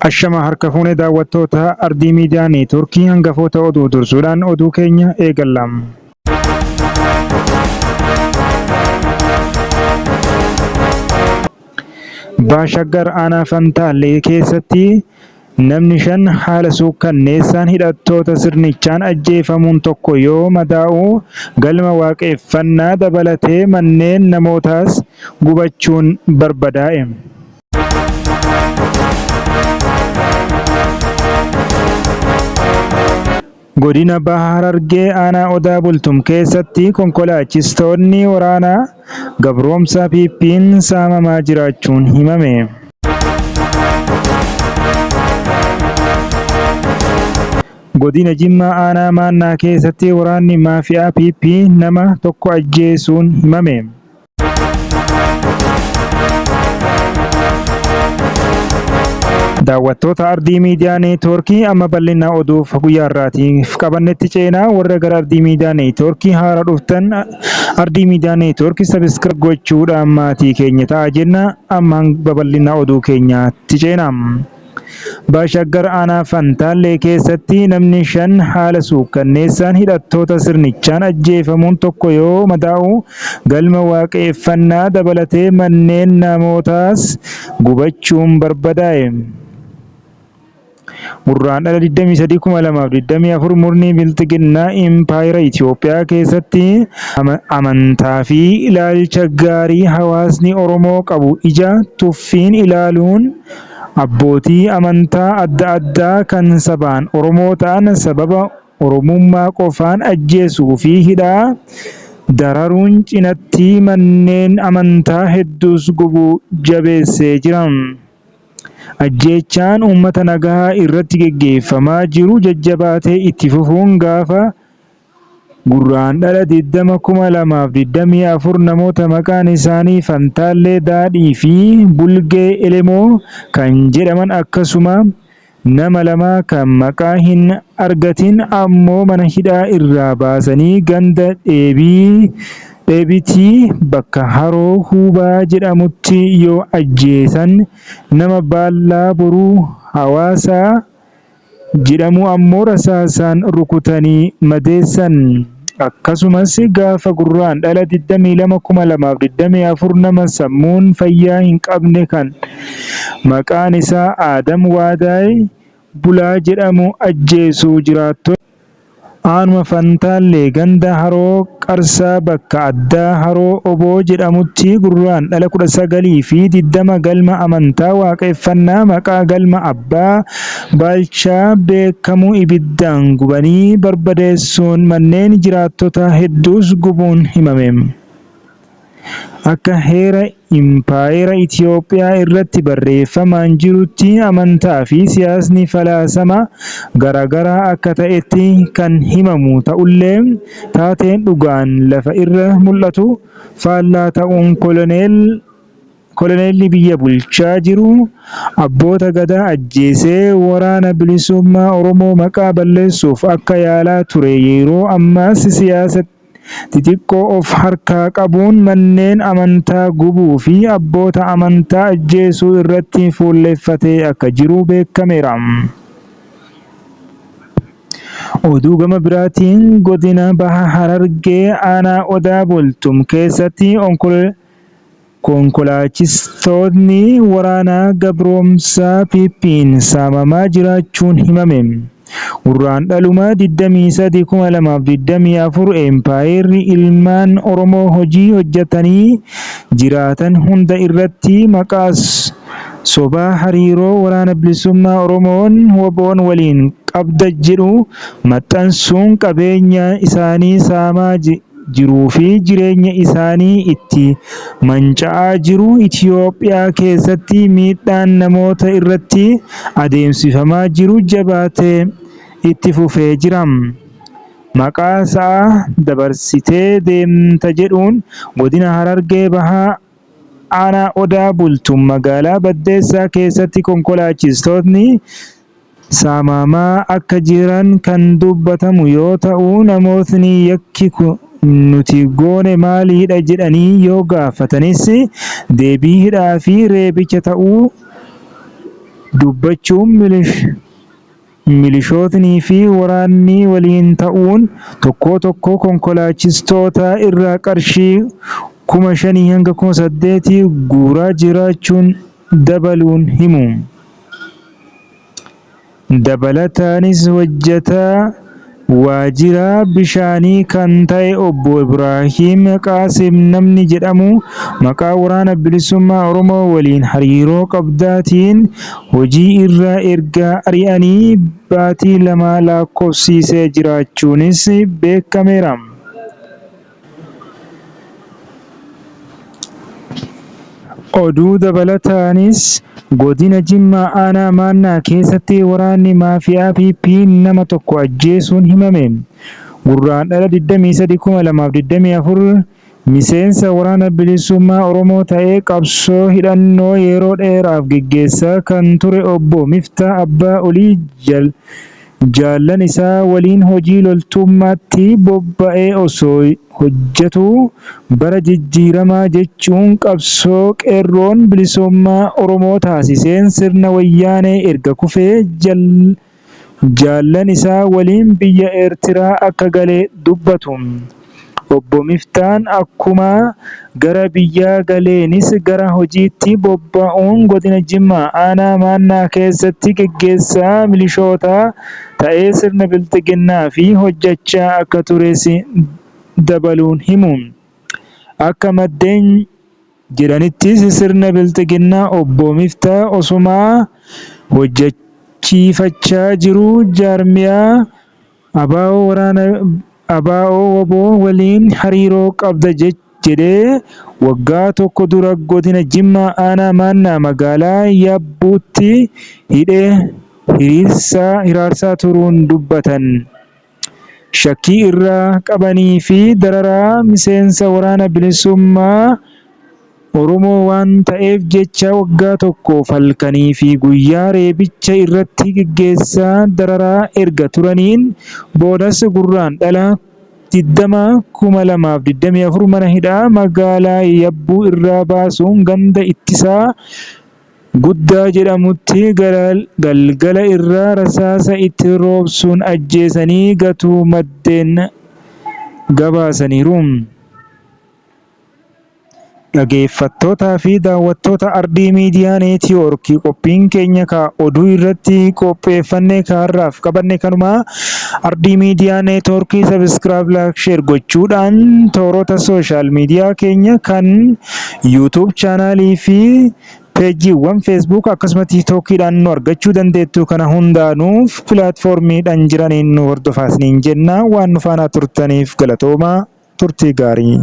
Ashama harka fuunee daawwattoota Ardii Miidiyaa Neetwoorkii hangafoota oduu dursuudhaan oduu keenya eegalla. Baashaggar aanaa Fantaallee keessatti namni 5 haala suukkanneessaan hidhattoota sirnichaan ajjeefamuun tokko yoo madaa'u galma waaqeffannaa dabalatee manneen namootaas gubachuun barbadaa'e. Godina Baha Harargee aanaa Odaa Bultum keessatti konkolaachistoonni waraanaa Gabroomsaa Piippiin saamamaa jiraachuun himame. Godina Jimmaa aanaa Maannaa keessatti waraanni maafiyaa Piippii nama tokko ajjeesuun himame. Daawwattoota Ardii Miidiyaa Neetwoorkii amma bal'ina oduuf guyyaa irraatiif qabannetti ceenaa warra gara Ardii Miidiyaa Neetwoorkii haara dhuftan Ardii Miidiyaa Neetwoorkii sabiskiraayib gochuudhaan maatii keenya ta'a jenna. Amma babal'ina oduu keenyaatti ceenaa. Baashaggar aanaa Fantaallee keessatti namni 5 haala suukkanneessaan hidhattoota sirnichaan ajjeefamuun tokko yoo madaa'u galma waaqeffannaa dabalatee manneen namootaas gubachuun barbadaa'e. Gurraandhala 23/2024 murni bilxiginnaa impaayera Itoophiyaa keessatti amantaa fi ilaalcha gaarii hawaasni Oromoo qabu ija tuffiin ilaaluun abbootii amantaa adda addaa kan sabaan Oromoo ta'an sababa Oromummaa qofaan ajjeesuu fi hidhaa dararuun cinatti manneen amantaa hedduus gubuu jabeessee jira. Ajjeechaan uummata nagaa irratti geggeeffamaa jiru jajjabaatee itti fufuun gaafa Gurraandhala 20/2024 namoota maqaan isaanii Fantaallee Daadhii fi Bulgee Elemoo kan jedhaman akkasuma nama 2 kan maqaa hin argatin ammoo mana hidhaa irraa baasanii ganda Dheebitii bakka Haroo Hubaa jedhamutti yoo ajjeesan nama Baallaa Boruu Hawaasaa jedhamu ammoo rasaasaan rukutanii madeessan. Akkasumas gaafa Gurraandhala 22/2024 nama sammuun fayyaa hin qabne kan maqaan isaa Aadam Waadaay Bulaa jedhamu ajjeesuu jiraattonni aanuma Fantaallee ganda Haroo Qarsaa bakka addaa Haroo Oboo jedhamutti Gurraandhala 19 fi 20 galma amantaa waaqeffannaa maqaa galma Abbaa Baalchaa beekamu ibiddaan gubanii barbadeessuun manneen jiraattota hedduus gubuun himame. Akka heera impaayera Itoophiyaa irratti barreeffamaan jirutti amantaa fi siyaasni falaasama garaagaraa akka ta'etti kan himamu ta'ullee taateen dhugaan lafa irra mul'atu faallaa ta'uun koloneelli biyya bulchaa jiru abboota gadaa ajjeesee waraana bilisummaa Oromoo maqaa balleessuuf akka yaalaa ture yeroo ammaas siyaasa xixiqqoo of harkaa qabuun manneen amantaa gubuu fi abboota amantaa ajjeesuu irratti fuulleffatee akka jiru beekameera. Oduu gama biraatiin godina Baha Harargee aanaa Odaa Bultum keessatti konkolaachistoonni waraanaa Gabroomsaa Piippiin saamamaa jiraachuun himame. Gurraandhaluma 23/2024 empaayerri ilmaan Oromoo hojii hojjetanii jiraatan hunda irratti maqaa sobaa hariiroo waraana bilisummaa Oromoon WBO'n waliin qabda jedhu maxxansuun qabeenya isaanii saamaa jiruu fi jireenya isaanii itti manca'aa jiru. Itoophiyaa keessatti miidhaan namoota irratti adeemsifamaa jiru jabaatee itti fufee jira. Maqaa sa'a dabarsitee deemta jedhuun godina Harargee Bahaa aanaa Odaa Bultum magaalaa Baddeessaa keessatti konkolaachistoonni saamamaa akka jiran kan dubbatamu yoo ta'u namootni yakki nuti goone maaliidha jedhanii yoo gaafatanis deebii hidhaa fi reebicha ta'uu dubbachuun milishootnii fi waraanni waliin ta'uun tokko konkolaachistoota irraa qarshii 5,000 hanga 8,000 guuraa jiraachuun dabaluun himu. Dabalataanis hojjetaa waajjira bishaanii kan ta'e obbo Ibrahiim Qaasim namni jedhamu maqaa waraana bilisummaa Oromoo waliin hariiroo qabdaatiin hojii irraa erga ari'anii baatii 2 lakkoofsisee jiraachuunis beekameera. Oduu dabalataanis godina Jimmaa aanaa Maannaa keessatti waraanni maafiyaa PP nama tokko ajjeesuun himame. Gurraandhala 23/2024 miseensa waraana bilisummaa Oromoo ta'ee qabsoo hidhannoo yeroo dheeraaf gaggeessaa kan ture obbo Miftaa Abbaa Olii jaallan isaa waliin hojii loltummaatti bobba'ee osoo hojjetuu bara jijjiiramaa jechuun qabsoo qeerroon bilisummaa Oromoo taasiseen sirna wayyaanee erga kufee jaallan isaa waliin biyya Eertiraa akka galee dubbatu. Obbo Miftaan akkuma gara biyyaa galeenis gara hojiitti bobba'uun godina Jimmaa aanaa Maannaa keessatti gaggeessaa milishootaa ta'ee sirna bilxiginnaa fi hojjechaa akka tures dabaluun himu. Akka maddeen jedhanittis sirna bilxiginnaa obbo Miftaa osumaa hojjechiifachaa jiru jaarmiyaa ABO waboo waliin hariiroo qabda jedhee waggaa tokko dura godina Jimmaa aanaa Maannaa magaalaa Yabbuutti hidhee hiraarsaa turuun dubbatan. Shakkii irraa qabanii fi dararaa miseensa waraana bilisummaa Oromoo waan ta'eef jecha waggaa tokko halkanii fi guyyaa reebicha irratti gaggeessaa dararaa erga turaniin boodas gurraandhala 20/2024 mana hidhaa magaalaa Yabbuu irraa baasuun ganda ittisaa guddaa jedhamutti galgala irraa rasaasa itti roobsuun ajjeesanii gatuu maddeen gabaasaniiru. Dhaggeeffattootaa fi daawwattoota Ardii Miidiyaa Neetwoorkii qophiin keenya oduu irratti qopheeffannee har'aaf qabanne kanuma. Ardii Miidiyaa Neetwoorkii sabiskiraayib laayik sheer gochuudhaan toorota sooshaal miidiyaa keenya kan YouTube chaanaalii fi peejiiwwan Facebook akkasumas TikTokiidhaan nu argachuu dandeettu. Kana hundaanuuf pilaatfoormiidhaan jiraniin nu hordofaa jenna. Waan nu faana turtaniif galatoomaa, turtii gaarii.